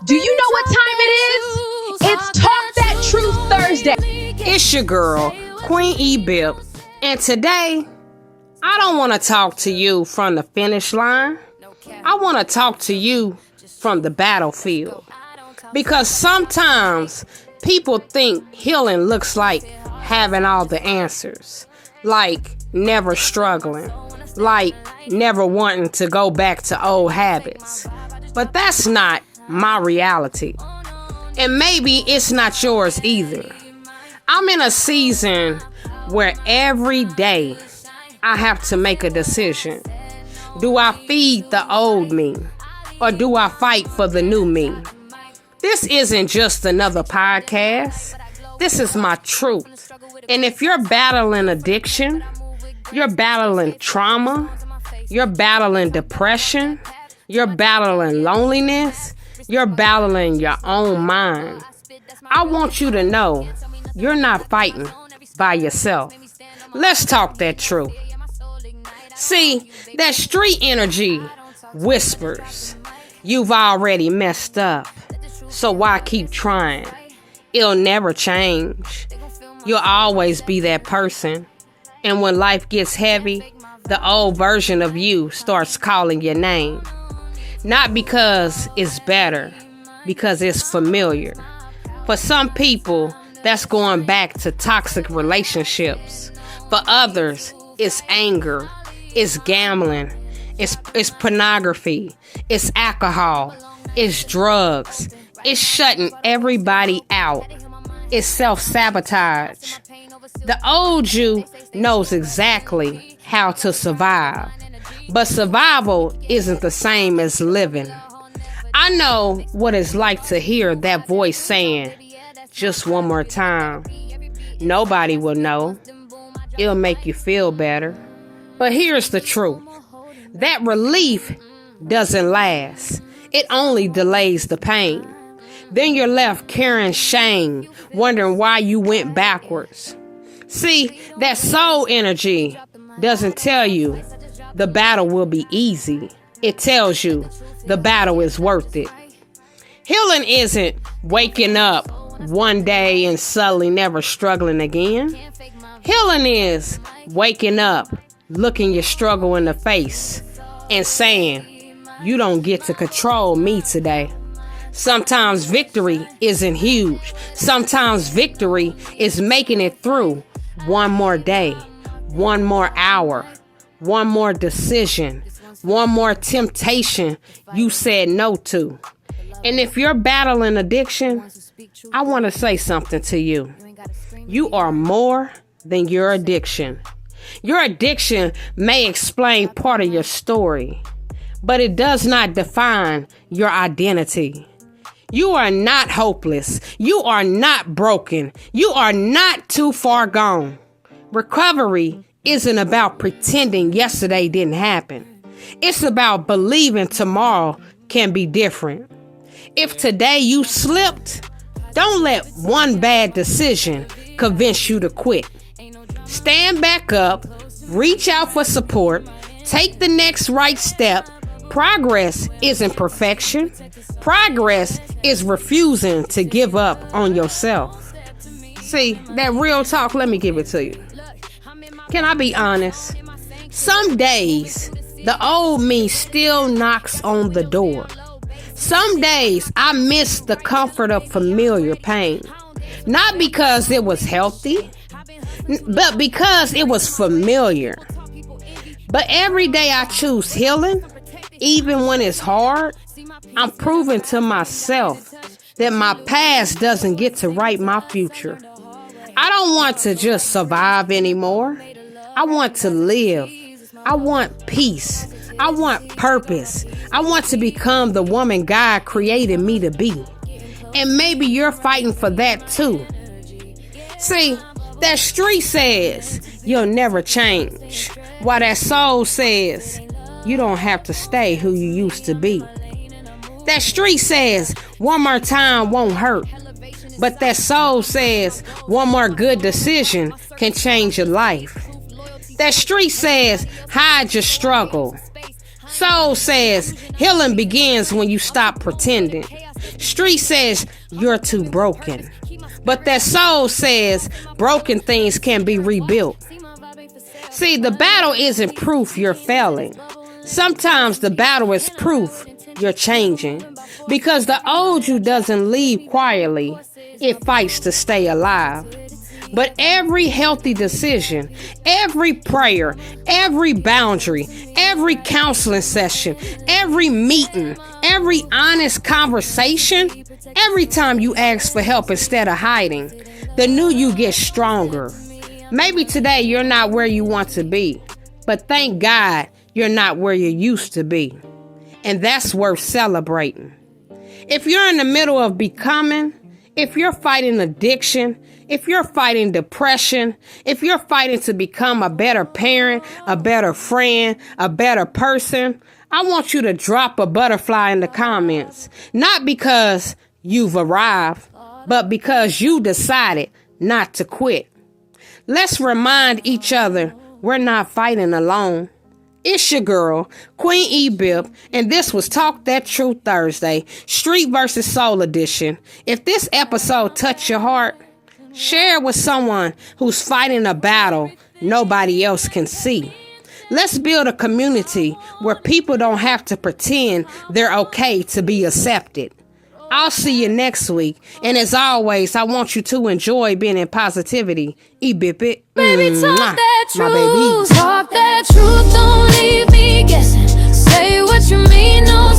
Do you know what time it is? It's Talk That Truth Thursday. It's your girl, Queen E-BIP, and today, I don't want to talk to you from the finish line. I want to talk to you from the battlefield. Because sometimes people think healing looks like having all the answers, like never struggling, like never wanting to go back to old habits. But that's not my reality. And maybe it's not yours either. I'm in a season where every day I have to make a decision. Do I feed the old me, or do I fight for the new me? This isn't just another podcast. This is my truth. And if you're battling addiction, you're battling trauma, you're battling depression, you're battling loneliness, you're battling your own mind, I want you to know you're not fighting by yourself. Let's talk that truth. See, that street energy whispers, you've already messed up, so why keep trying? It'll never change. You'll always be that person. And when life gets heavy, the old version of you starts calling your name. Not because it's better, because it's familiar. For some people, that's going back to toxic relationships. For others, it's anger, it's gambling, it's pornography, it's alcohol, it's drugs, it's shutting everybody out, it's self-sabotage. The old you knows exactly how to survive, but survival isn't the same as living. I know what it's like to hear that voice saying, just one more time. Nobody will know. It'll make you feel better. But here's the truth. That relief doesn't last. It only delays the pain. Then you're left carrying shame, wondering why you went backwards. See, that soul energy doesn't tell you the battle will be easy. It tells you the battle is worth it. Healing isn't waking up one day and suddenly never struggling again. Healing is waking up, looking your struggle in the face, and saying, you don't get to control me today. Sometimes victory isn't huge. Sometimes victory is making it through one more day, one more hour, one more decision, one more temptation you said no to. And if you're battling addiction, I want to say something to you. You are more than your addiction. Your addiction may explain part of your story, but it does not define your identity. You are not hopeless. You are not broken. You are not too far gone. Recovery isn't about pretending yesterday didn't happen. It's about believing tomorrow can be different. If today you slipped, don't let one bad decision convince you to quit. Stand back up, reach out for support, take the next right step. Progress isn't perfection. Progress is refusing to give up on yourself. See, that real talk, let me give it to you. Can I be honest? Some days, the old me still knocks on the door. Some days, I miss the comfort of familiar pain. Not because it was healthy, but because it was familiar. But every day I choose healing, even when it's hard, I'm proving to myself that my past doesn't get to write my future. I don't want to just survive anymore. I want to live. I want peace. I want purpose. I want to become the woman God created me to be. And maybe you're fighting for that too. See, that street says you'll never change, while that soul says you don't have to stay who you used to be. That street says one more time won't hurt, but that soul says one more good decision can change your life. That street says hide your struggle. Soul says healing begins when you stop pretending. Street says you're too broken. But that soul says broken things can be rebuilt. See, the battle isn't proof you're failing. Sometimes the battle is proof you're changing. Because the old you doesn't leave quietly. It fights to stay alive. But every healthy decision, every prayer, every boundary, every counseling session, every meeting, every honest conversation, every time you ask for help instead of hiding, the new you gets stronger. Maybe today you're not where you want to be, but thank God you're not where you used to be. And that's worth celebrating. If you're in the middle of becoming, if you're fighting addiction, if you're fighting depression, if you're fighting to become a better parent, a better friend, a better person, I want you to drop a butterfly in the comments. Not because you've arrived, but because you decided not to quit. Let's remind each other we're not fighting alone. It's your girl, Queen E-BIP, and this was Talk That Truth Thursday, Street vs. Soul Edition. If this episode touched your heart, share it with someone who's fighting a battle nobody else can see. Let's build a community where people don't have to pretend they're okay to be accepted. I'll see you next week. And as always, I want you to enjoy being in positivity. E-BIP it. Baby, talk that My baby. truth. Talk that truth. Don't leave me guessing. Say what you mean. No.